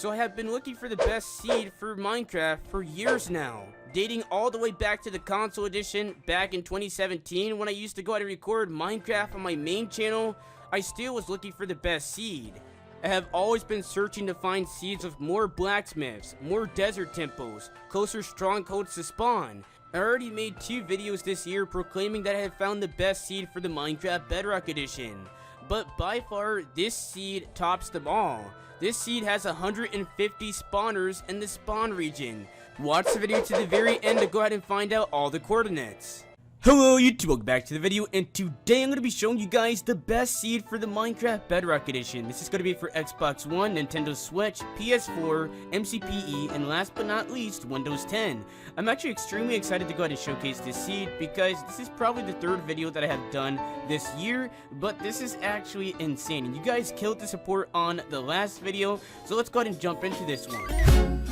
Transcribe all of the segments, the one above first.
So I have been looking for the best seed for Minecraft for years now, dating all the way back to the console edition back in 2017 when I used to go out and record Minecraft on my main channel. I still was looking for the best seed. I have always been searching to find seeds with more blacksmiths, more desert temples, closer strongholds to spawn. I already made 2 videos this year proclaiming that I had found the best seed for the Minecraft Bedrock edition. But by far, this seed tops them all. This seed has 150 spawners in the spawn region. Watch the video to the very end to go ahead and find out all the coordinates. Hello YouTube, welcome back to the video, and today I'm going to be showing you guys the best seed for the Minecraft Bedrock edition. This is going to be for Xbox One, Nintendo Switch, PS4, MCPE, and last but not least, Windows 10. I'm actually extremely excited to go ahead and showcase this seed because this is probably the 3rd video that I have done this year, but this is actually insane. And you guys killed the support on the last video, so let's go ahead and jump into this one.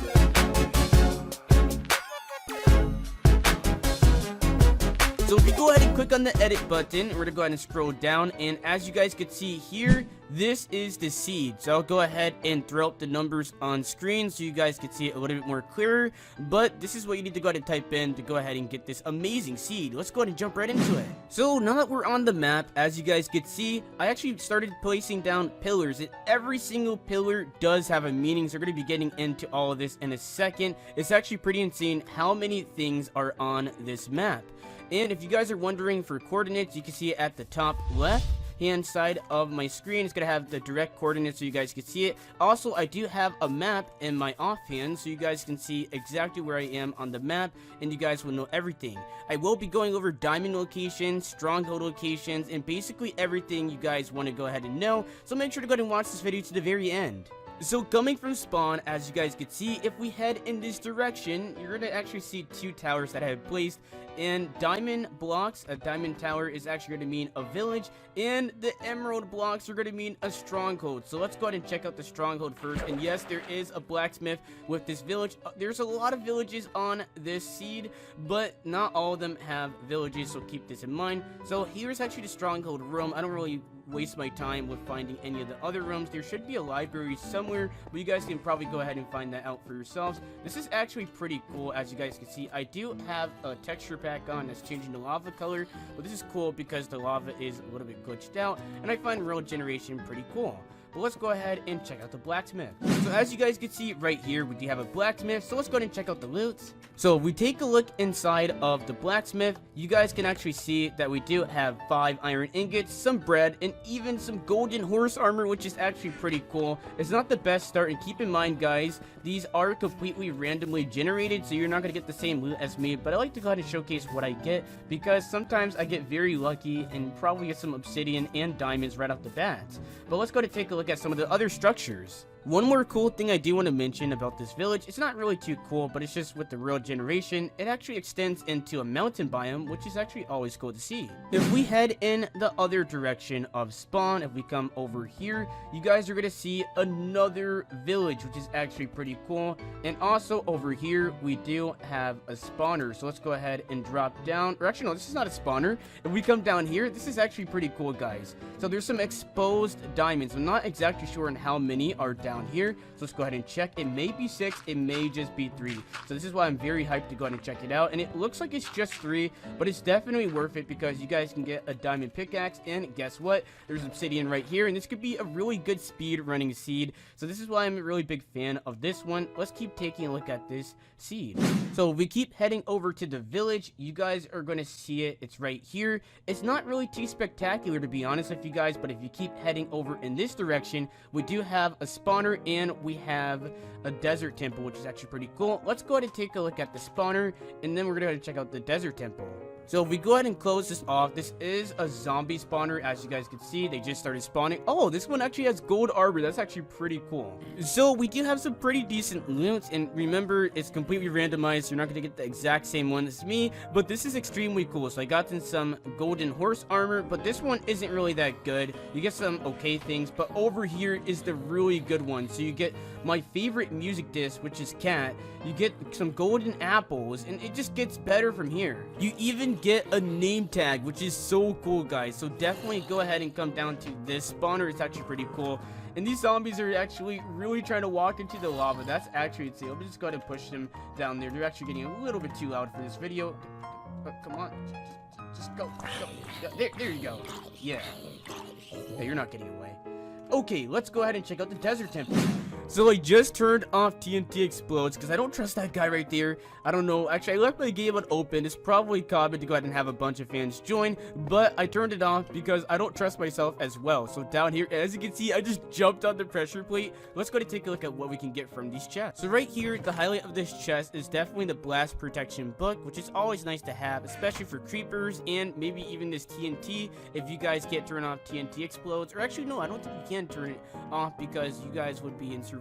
So if you go ahead and click on the edit button, we're going to go ahead and scroll down, and as you guys can see here, this is the seed. So I'll go ahead and throw up the numbers on screen so you guys can see it a little bit more clearer, but this is what you need to go ahead and type in to go ahead and get this amazing seed. Let's go ahead and jump right into it. So now that we're on the map, as you guys can see, I actually started placing down pillars, and every single pillar does have a meaning, so we're going to be getting into all of this in a second. It's actually pretty insane how many things are on this map. And if you guys are wondering for coordinates, you can see it at the top left hand side of my screen. It's going to have the direct coordinates so you guys can see it. Also, I do have a map in my offhand so you guys can see exactly where I am on the map, and you guys will know everything. I will be going over diamond locations, stronghold locations, and basically everything you guys want to go ahead and know, so make sure to go ahead and watch this video to the very end. So coming from spawn, as you guys can see, if we head in this direction, you're going to actually see 2 towers that I have placed. And diamond blocks, a diamond tower is actually going to mean a village, and the emerald blocks are going to mean a stronghold. So let's go ahead and check out the stronghold first. And yes, there is a blacksmith with this village. There's a lot of villages on this seed, but not all of them have villages, so keep this in mind. So here's actually the stronghold room. I don't really waste my time with finding any of the other rooms. There should be a library somewhere, but you guys can probably go ahead and find that out for yourselves. This is actually pretty cool. As you guys can see, I do have a texture pack on that's changing the lava color, but this is cool because the lava is a little bit glitched out, and I find world generation pretty cool. But let's go ahead and check out the blacksmith. So as you guys can see right here, we do have a blacksmith, so let's go ahead and check out the loot. So if we take a look inside of the blacksmith, you guys can actually see that we do have 5 iron ingots, some bread, and even some golden horse armor, which is actually pretty cool. It's not the best start, and keep in mind guys, these are completely randomly generated, so you're not going to get the same loot as me, but I like to go ahead and showcase what I get, because sometimes I get very lucky and probably get some obsidian and diamonds right off the bat. But let's go to take a look at some of the other structures. One more cool thing I do want to mention about this village, it's not really too cool, but it's just with the real generation, it actually extends into a mountain biome, which is actually always cool to see. If we head in the other direction of spawn, if we come over here, you guys are going to see another village, which is actually pretty cool. And also over here, we do have a spawner, so let's go ahead and drop down, or actually no, this is not a spawner. If we come down here, this is actually pretty cool guys. So there's some exposed diamonds. I'm not exactly sure on how many are down here, so let's go ahead and check. It may be 6, it may just be 3, so this is why I'm very hyped to go ahead and check it out. And it looks like it's just 3, but it's definitely worth it because you guys can get a diamond pickaxe, and guess what, there's obsidian right here, and this could be a really good speed running seed. So this is why I'm a really big fan of this one. Let's keep taking a look at this seed. So if we keep heading over to the village, you guys are going to see it. It's right here. It's not really too spectacular to be honest with you guys, but if you keep heading over in this direction, we do have a spawner, and we have a desert temple, which is actually pretty cool. Let's go ahead and take a look at the spawner, and then we're going to go ahead and check out the desert temple. So if we go ahead and close this off, this is a zombie spawner. As you guys can see, they just started spawning. Oh, this one actually has gold armor. That's actually pretty cool. So we do have some pretty decent loot, and remember, it's completely randomized, so you're not going to get the exact same one as me, but this is extremely cool. So I got in some golden horse armor, but this one isn't really that good. You get some okay things, but over here is the really good one. So you get my favorite music disc, which is Cat. You get some golden apples, and it just gets better from here. You even get a name tag, which is so cool guys. So definitely go ahead and come down to this spawner. It's actually pretty cool. And these zombies are actually really trying to walk into the lava. That's actually insane. Let me just go ahead and push them down there. They're actually getting a little bit too loud for this video. Oh, come on. Just go. There you go. Yeah. Hey, you're not getting away. Okay, let's go ahead and check out the desert temple. So I just turned off TNT explodes because I don't trust that guy right there. I don't know. Actually, I left my game open. It's probably common to go ahead and have a bunch of fans join, but I turned it off because I don't trust myself as well. So down here, as you can see, I just jumped on the pressure plate. Let's go to take a look at what we can get from these chests. So right here, the highlight of this chest is definitely the blast protection book, which is always nice to have, especially for creepers and maybe even this TNT if you guys can't turn off TNT explodes. Or actually, no, I don't think you can turn it off because you guys would be in survival.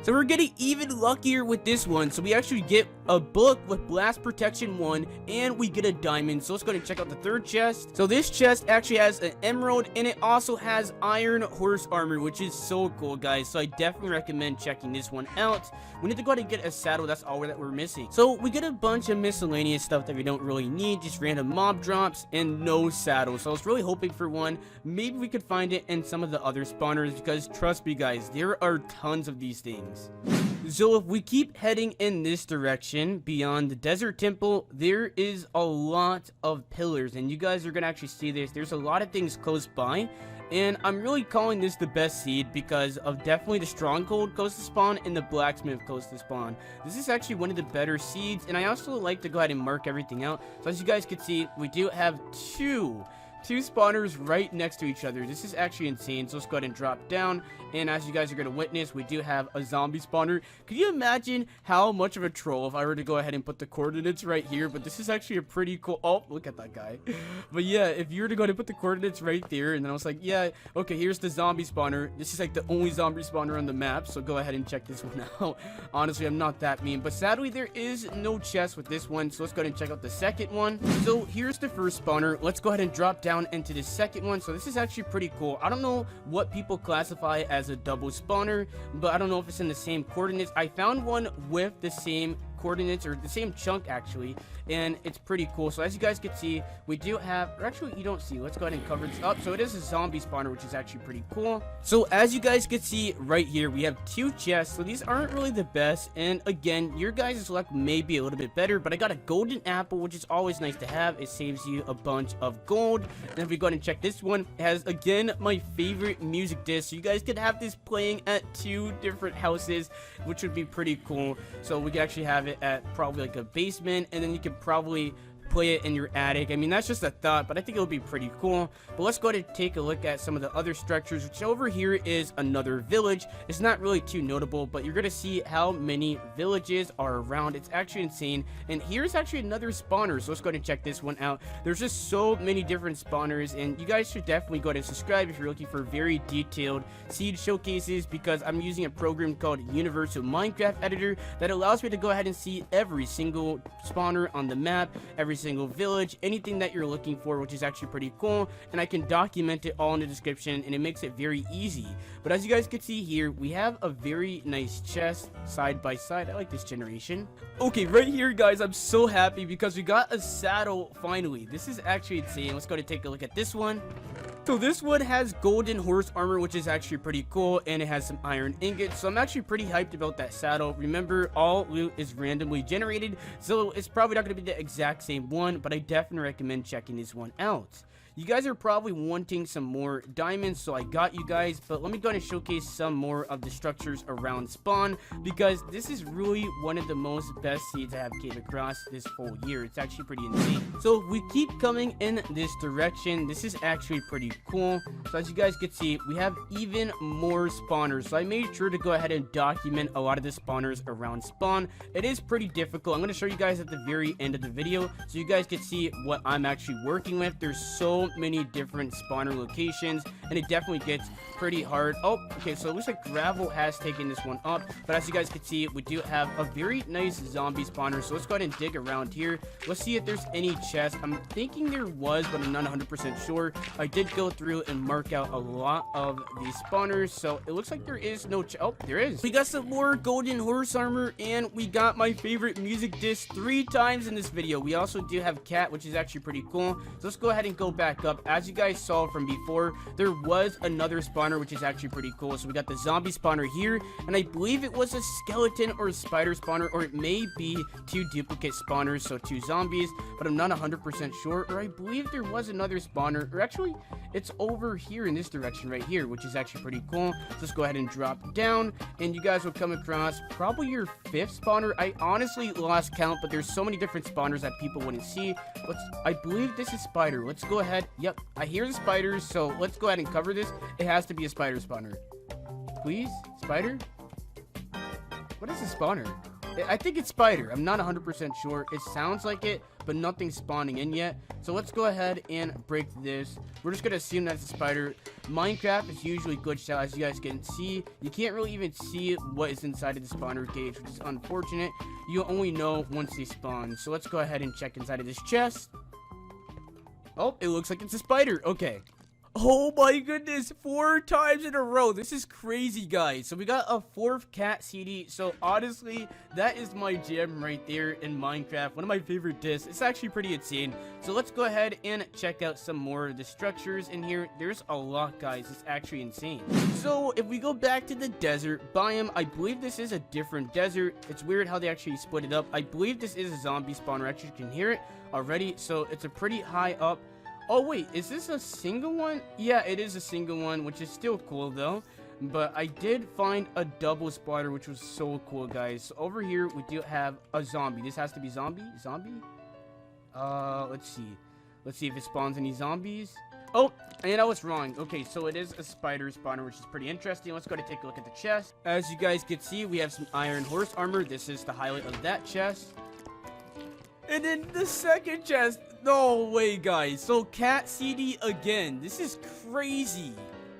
So we're getting even luckier with this one. So we actually get a book with blast protection 1 and we get a diamond. So let's go ahead and check out the third chest. So this chest actually has an emerald and it also has iron horse armor, which is so cool, guys. So I definitely recommend checking this one out. We need to go ahead and get a saddle. That's all that we're missing. So we get a bunch of miscellaneous stuff that we don't really need, just random mob drops and no saddle. So I was really hoping for one. Maybe we could find it in some of the other spawners because trust me, guys, there are tons of these things. So if we keep heading in this direction beyond the desert temple, there is a lot of pillars and you guys are gonna actually see this. There's a lot of things close by and I'm really calling this the best seed because of definitely the Stronghold close to spawn and the Blacksmith close to spawn. This is actually one of the better seeds and I also like to go ahead and mark everything out. So as you guys can see, we do have two spawners right next to each other. This is actually insane. So let's go ahead and drop down. And as you guys are going to witness, we do have a zombie spawner. Could you imagine how much of a troll if I were to go ahead and put the coordinates right here? But this is actually a pretty cool... Oh, look at that guy. But yeah, if you were to go ahead and put the coordinates right there, and then I was like, yeah, okay, here's the zombie spawner. This is like the only zombie spawner on the map. So go ahead and check this one out. Honestly, I'm not that mean. But sadly, there is no chest with this one. So let's go ahead and check out the second one. So here's the first spawner. Let's go ahead and drop down into the second one. So this is actually pretty cool. I don't know what people classify as a double spawner, but I don't know if it's in the same coordinates. I found one with the same coordinates or the same chunk actually, and it's pretty cool. So as you guys can see, we do have, or actually you don't see, let's go ahead and cover this up. So it is a zombie spawner, which is actually pretty cool. So as you guys can see right here, we have two chests. So these aren't really the best, and again, your guys' luck may be a little bit better, but I got a golden apple, which is always nice to have. It saves you a bunch of gold. And if we go ahead and check this one, it has again my favorite music disc, so you guys could have this playing at 2 different houses, which would be pretty cool. So we could actually have it at probably like a basement, and then you could probably play it in your attic. I mean, that's just a thought, but I think it'll be pretty cool. But let's go ahead and take a look at some of the other structures, which over here is another village. It's not really too notable, but you're gonna see how many villages are around. It's actually insane. And here's actually another spawner, so let's go ahead and check this one out. There's just so many different spawners, and you guys should definitely go ahead and subscribe if you're looking for very detailed seed showcases, because I'm using a program called Universal Minecraft Editor that allows me to go ahead and see every single spawner on the map, every single village, anything that you're looking for, which is actually pretty cool, and I can document it all in the description, and it makes it very easy. But as you guys can see here, we have a very nice chest side by side. I like this generation. Okay, right here, guys, I'm so happy because we got a saddle finally. This is actually insane. Let's go ahead and take a look at this one. So this one has golden horse armor, which is actually pretty cool, and it has some iron ingots. So I'm actually pretty hyped about that saddle. Remember, all loot is randomly generated, so it's probably not going to be the exact same one, but I definitely recommend checking this one out. You guys are probably wanting some more diamonds, so I got you guys, but let me go ahead and showcase some more of the structures around spawn, because this is really one of the most best seeds I have came across this whole year. It's actually pretty insane. So we keep coming in this direction. This is actually pretty cool. So as you guys can see, we have even more spawners. So I made sure to go ahead and document a lot of the spawners around spawn. It is pretty difficult. I'm going to show you guys at the very end of the video so you guys can see what I'm actually working with. There's so many different spawner locations, and it definitely gets pretty hard. Oh, okay, so it looks like gravel has taken this one up, but as you guys can see, we do have a very nice zombie spawner. So let's go ahead and dig around here. Let's see if there's any chests. I'm thinking there was, but I'm not 100% sure. I did go through and mark out a lot of these spawners, so it looks like there is no oh, there is. We got some more golden horse armor, and we got my favorite music disc 3 times in this video. We also do have cat, which is actually pretty cool. So let's go ahead and go back back up. As you guys saw from before, there was another spawner, which is actually pretty cool. So we got the zombie spawner here, and I believe it was a skeleton or a spider spawner, or it may be 2 duplicate spawners, so 2 zombies, but I'm not 100% sure. Or I believe there was another spawner, or actually it's over here in this direction right here, which is actually pretty cool. So let's go ahead and drop down, and you guys will come across probably your 5th spawner. I honestly lost count, but there's so many different spawners that people wouldn't see. I believe this is spider. Let's go ahead. Yep, I hear the spiders, so let's go ahead and cover this. It has to be a spider spawner. Please, spider? What is a spawner? I think it's spider. I'm not 100% sure. It sounds like it, but nothing's spawning in yet. So let's go ahead and break this. We're just gonna assume that's a spider. Minecraft is usually glitched out, as you guys can see. You can't really even see what is inside of the spawner cage, which is unfortunate. You only know once they spawn. So let's go ahead and check inside of this chest. Oh, it looks like it's a spider. Okay. Oh my goodness, 4 times in a row. This is crazy, guys. So we got a 4th cat CD. So honestly, that is my gem right there in Minecraft. One of my favorite discs. It's actually pretty insane. So let's go ahead and check out some more of the structures in here. There's a lot, guys. It's actually insane. So if we go back to the desert biome, I believe this is a different desert. It's weird how they actually split it up. I believe this is a zombie spawner. Actually, you can hear it already. So it's a pretty high up. Oh, wait, is this a single one? Yeah, it is a single one, which is still cool, though. But I did find a double spawner, which was so cool, guys. So over here, we do have a zombie. This has to be zombie? Zombie? Let's see. Let's see if it spawns any zombies. Oh, and I was wrong. Okay, so it is a spider spawner, which is pretty interesting. Let's go to take a look at the chest. As you guys can see, we have some iron horse armor. This is the highlight of that chest. And then the second chest. No way, guys. So cat CD again. This is crazy.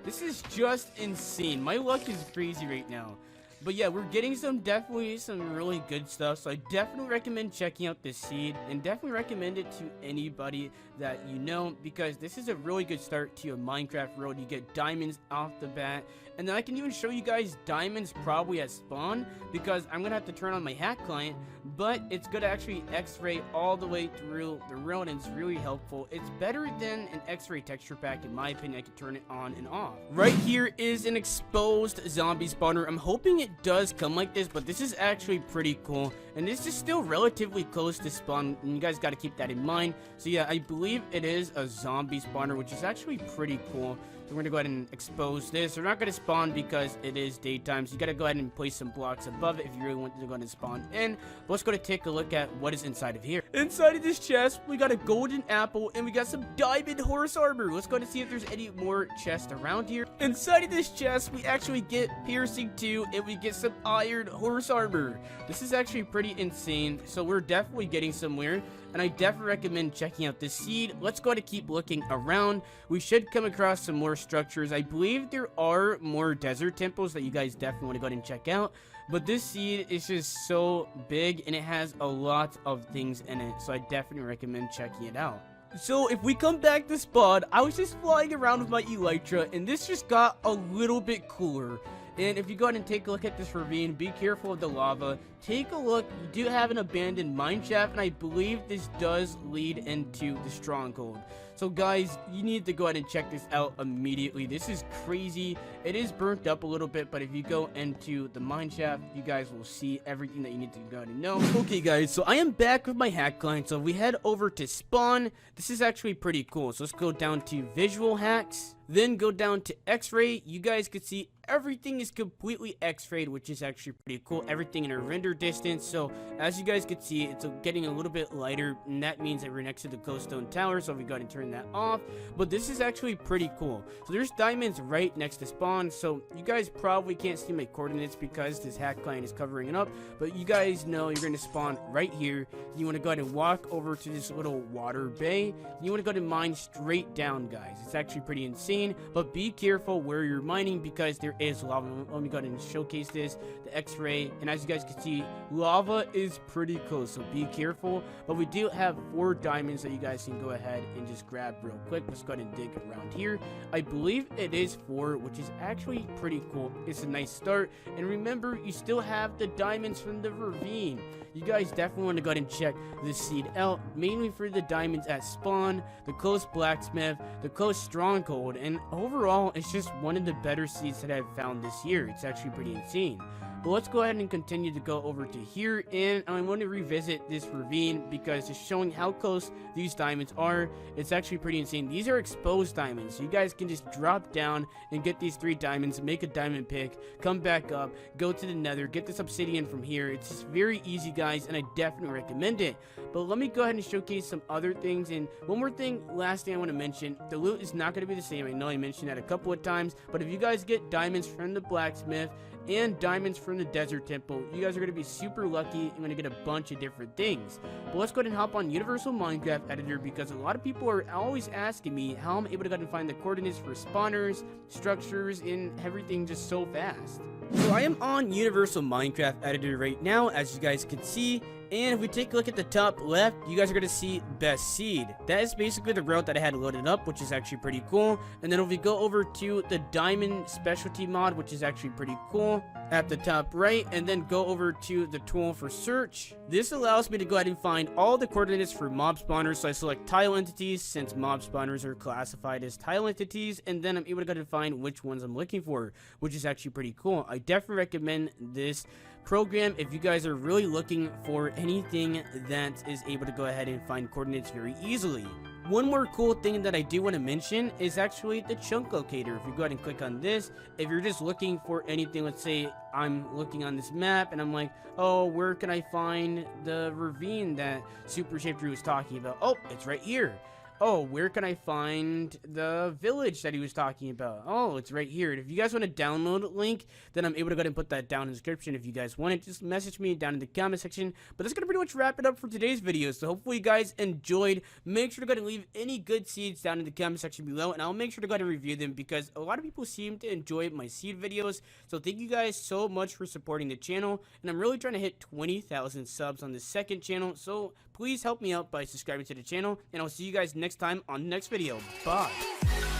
This is just insane. My luck is crazy right now. But yeah, we're getting definitely some really good stuff. So I definitely recommend checking out this seed, and definitely recommend it to anybody that you know, because this is a really good start to a Minecraft world. You get diamonds off the bat, and then I can even show you guys diamonds probably at spawn, because I'm gonna have to turn on my hack client, but it's gonna actually x-ray all the way through the world, and it's really helpful. It's better than an x-ray texture pack, in my opinion. I can turn it on and off. Right here is an exposed zombie spawner. I'm hoping it does come like this, but this is actually pretty cool, and this is still relatively close to spawn, and you guys got to keep that in mind. So yeah, I believe it is a zombie spawner, which is actually pretty cool. So we're gonna go ahead and expose this. They're not gonna spawn because it is daytime, so you gotta go ahead and place some blocks above it if you really want to go ahead and spawn in. But let's go to take a look at what is inside of here. Inside of this chest, we got a golden apple, and we got some diamond horse armor. Let's go to see if there's any more chests around here. Inside of this chest, we actually get piercing 2, and we get some iron horse armor. This is actually pretty insane, so we're definitely getting somewhere, and I definitely recommend checking out this seed. Let's go ahead and keep looking around. We should come across some more structures. I believe there are more desert temples that you guys definitely want to go ahead and check out, but this seed is just so big, and it has a lot of things in it, so I definitely recommend checking it out. So if we come back to spawn, I was just flying around with my elytra, and this just got a little bit cooler. And if you go ahead and take a look at this ravine, be careful of the lava. Take a look. You do have an abandoned mine shaft, and I believe this does lead into the Stronghold. So guys, you need to go ahead and check this out immediately. This is crazy. It is burnt up a little bit, but if you go into the mine shaft, you guys will see everything that you need to go ahead and know. Okay guys, so I am back with my hack client. So we head over to spawn. This is actually pretty cool. So let's go down to visual hacks, then go down to x-ray. You guys can see everything is completely x-rayed, which is actually pretty cool. Everything in a render distance. So as you guys can see, it's getting a little bit lighter, and that means that we're next to the glowstone tower, so we got to turn that off. But this is actually pretty cool. So there's diamonds right next to spawn, so you guys probably can't see my coordinates because this hack client is covering it up, but you guys know you're going to spawn right here. You want to go ahead and walk over to this little water bay. You want to go to mine straight down, guys. It's actually pretty insane, but be careful where you're mining because there is lava. Let me go ahead and showcase this, the x-ray, and as you guys can see, lava is pretty close, so be careful. But we do have 4 diamonds that you guys can go ahead and just grab. grab real quick. Let's go ahead and dig around here. I believe it is 4, which is actually pretty cool. It's a nice start. And remember, you still have the diamonds from the ravine. You guys definitely want to go ahead and check this seed out, mainly for the diamonds at spawn, the close blacksmith, the close stronghold, and overall, it's just one of the better seeds that I've found this year. It's actually pretty insane. But let's go ahead and continue to go over to here, and I want to revisit this ravine because it's showing how close these diamonds are. It's actually pretty insane. These are exposed diamonds, so you guys can just drop down and get these 3 diamonds, make a diamond pick, come back up, go to the nether, get this obsidian from here. It's just very easy, guys, and I definitely recommend it. But let me go ahead and showcase some other things. And one more thing, last thing I want to mention, the loot is not going to be the same. I know I mentioned that a couple of times, but if you guys get diamonds from the blacksmith and diamonds from the desert temple, you guys are going to be super lucky and going to get a bunch of different things. But let's go ahead and hop on Universal Minecraft Editor, because a lot of people are always asking me how I'm able to go ahead and find the coordinates for spawners, structures, and everything just so fast. So I am on Universal Minecraft Editor right now, as you guys can see. And if we take a look at the top left, you guys are going to see best seed. That is basically the route that I had loaded up, which is actually pretty cool. And then if we go over to the diamond specialty mod, which is actually pretty cool, at the top right, and then go over to the tool for search. This allows me to go ahead and find all the coordinates for mob spawners. So I select tile entities, since mob spawners are classified as tile entities, and then I'm able to go ahead and find which ones I'm looking for, which is actually pretty cool. I definitely recommend this program if you guys are really looking for anything that is able to go ahead and find coordinates very easily. One more cool thing that I do want to mention is actually the chunk locator. If you go ahead and click on this, if you're just looking for anything, let's say I'm looking on this map and I'm like, oh, where can I find the ravine that Supershiftery was talking about? Oh, it's right here. Oh, where can I find the village that he was talking about? Oh, it's right here. And if you guys want to download a link, then I'm able to go ahead and put that down in the description. If you guys want it, just message me down in the comment section. But that's going to pretty much wrap it up for today's video. So hopefully you guys enjoyed. Make sure to go ahead and leave any good seeds down in the comment section below, and I'll make sure to go ahead and review them, because a lot of people seem to enjoy my seed videos. So thank you guys so much for supporting the channel. And I'm really trying to hit 20,000 subs on the second channel. So please help me out by subscribing to the channel, and I'll see you guys next time on the next video. Bye.